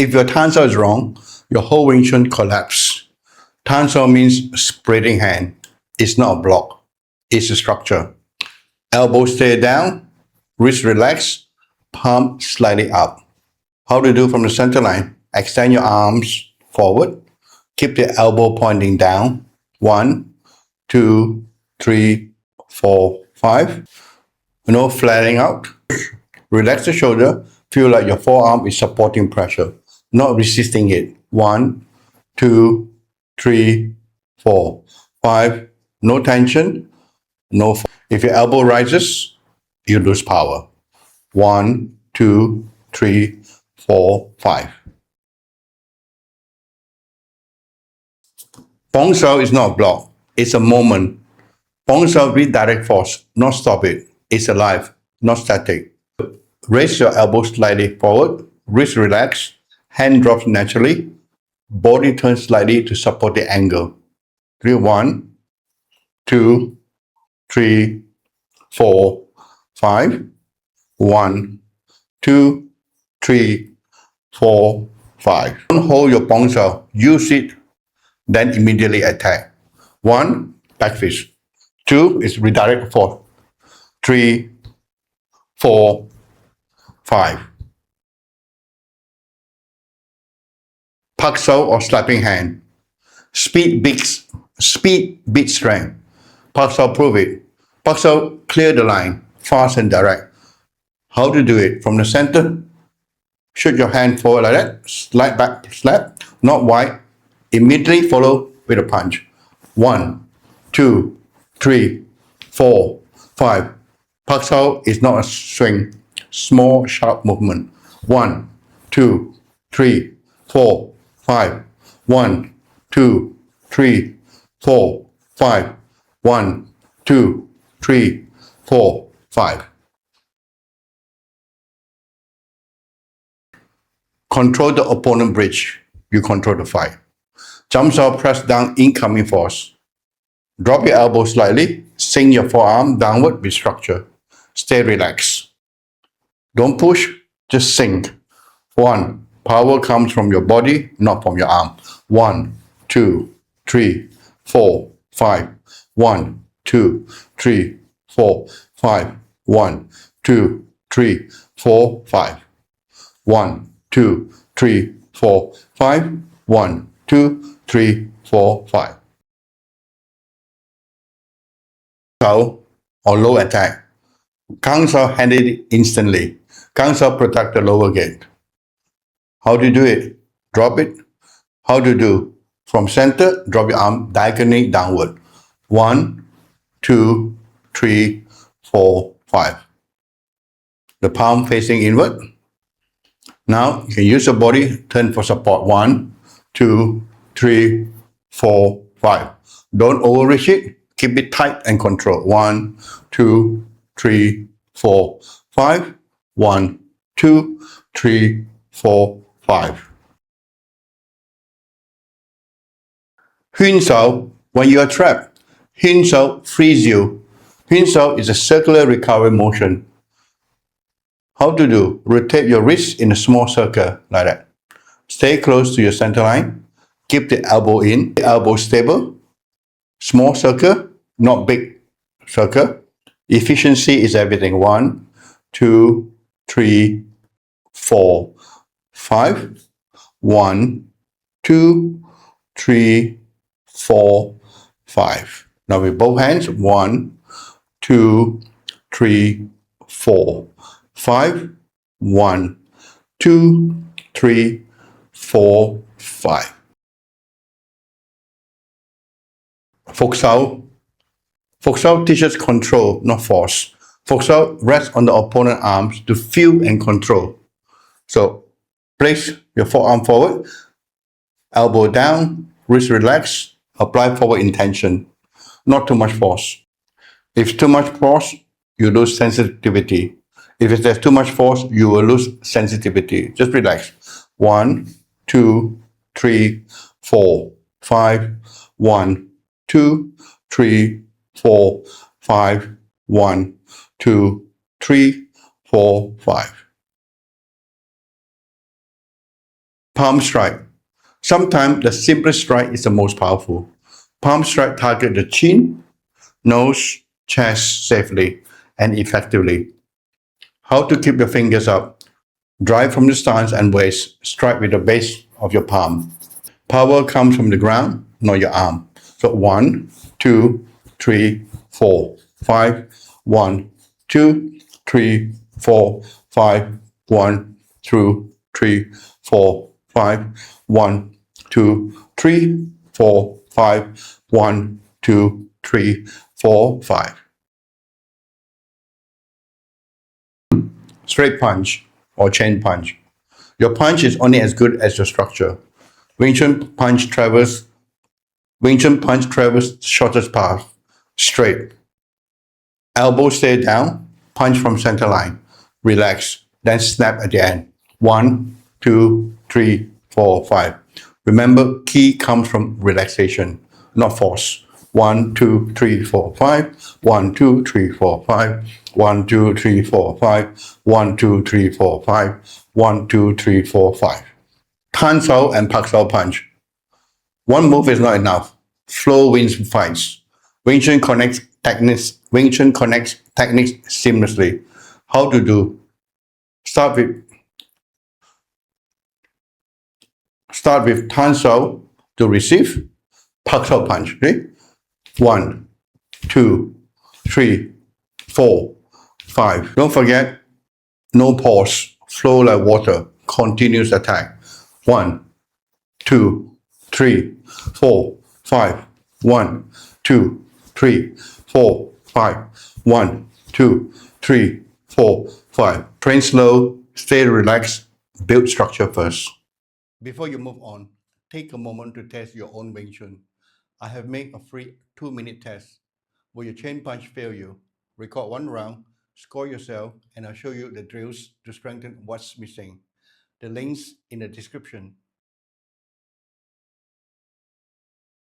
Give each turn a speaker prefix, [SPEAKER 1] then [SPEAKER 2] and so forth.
[SPEAKER 1] If your Tan Sao is wrong, your whole Wing Chun collapse. Tan Sau means spreading hand. It's not a block. It's a structure. Elbow stay down, wrist relax, palm slightly up. How to do from the center line? Extend your arms forward. Keep the elbow pointing down. 1, 2, 3, 4, 5. No flaring out. Relax the shoulder. Feel like your forearm is supporting pressure, not resisting it. 1, 2, 3, 4, 5. No tension. No. If your elbow rises, you lose power. 1, 2, 3, 4, 5. Bong Sau is not a block. It's a moment. Bong Sau redirect force, not stop it. It's alive, not static. Raise your elbow slightly forward, wrist relax, hand drops naturally, body turns slightly to support the angle. 1, 2, 3, 4, 5. 1, 2, 3, 4, 5. Don't hold your Bong Sau. Use it, then immediately attack. 1, back fist. 2 is redirect force. 3, 4, 5. Paak Sau or slapping hand. Speed beats strength. Paak Sau prove it. Paak Sau clear the line, fast and direct. How to do it? From the center, shoot your hand forward like that, slide back, slap, not wide. Immediately follow with a punch. 1, 2, 3, 4, 5. Paak Sau is not a swing, small, sharp movement. 1, 2, 3, 4, 5. 1, 2, 3, 4, 5. 1, 2, 3, 4, 5. Control the opponent bridge. You control the fight. Jump Sau, press down incoming force. Drop your elbow slightly. Sink your forearm downward with structure. Stay relaxed. Don't push, just sink. 1. Power comes from your body, not from your arm. 1, 2, 3, 4, 5. 1, 2, 3, 4, 5. 1, 2, 3, 4, 5. 1, 2, 3, 4, 5. 1, 2, 3, 4, 5. Sau or low attack. Tan Sau handled it instantly. Tan Sau protect the lower gate. How do you do it? Drop it. How to do? From center, drop your arm diagonally downward. 1, 2, 3, 4, 5. The palm facing inward. Now you can use your body, turn for support. 1, 2, 3, 4, 5. Don't overreach it. Keep it tight and control. 1, 2, 3, 4, 5. 1, 2, 3, 4, 5. Huen Sau, when you are trapped, Huen Sau frees you. Huen Sau is a circular recovery motion. How to do? Rotate your wrist in a small circle like that. Stay close to your center line. Keep the elbow in. The elbow stable. Small circle, not big circle. Efficiency is everything. 1, 2, 3, 4, 5. 1, 2, 3, 4, 5. Now with both hands. 1, 2, 3, 4, 5. 1, 2, 3, 4, 5. Fook Sau. Fook Sau teaches control, not force. Fook Sau rests on the opponent's arms to feel and control. So place your forearm forward, elbow down, wrist relax, apply forward intention. Not too much force. If too much force, you lose sensitivity. If there's too much force, you will lose sensitivity. Just relax. 1, 2, 3, 4, 5. 1, 2, 3, 4, 5. 1, 2, 3, 4, 5. Palm strike. Sometimes the simplest strike is the most powerful. Palm strike target the chin, nose, chest safely and effectively. How to keep your fingers up? Drive from the stance and waist. Strike with the base of your palm. Power comes from the ground, not your arm. So 1, 2, 3, 4, 5. 1, 2, 3, 4, 5. 1, 2, 3, 4, 5. 1, 2, 3, 4, 5. 1, 2, 3, 4, 5. Straight punch or chain punch. Your punch is only as good as your structure. Wing Chun punch travels shortest path, straight. Elbow stay down, punch from center line. Relax, then snap at the end. 1, 2, 3, 4, 5. Remember, key comes from relaxation, not force. 1, 2, 3, 4, 5. 1, 2, 3, 4, 5. 1, 2, 3, 4, 5. 1, 2, 3, 4, 5. 1, 2, 3, 4, 5. Tan Sau and Pak Sau punch. One move is not enough. Flow wins fights. Wing Chun connects techniques seamlessly. How to do? Start with start with Tan Sau to receive. Pak Sau punch. Okay? 1, 2, 3, 4, 5. Don't forget, no pause. Flow like water. Continuous attack. 1, 2, 3, 4, 5. 1, 2, 3, 4, 5. 1, 2, 3, 4, 5. Train slow, stay relaxed, build structure first. Before you move on, take a moment to test your own Wing Chun. I have made a free 2-minute test. Will your chain punch fail you? Record one round, score yourself, and I'll show you the drills to strengthen what's missing. The links in the description.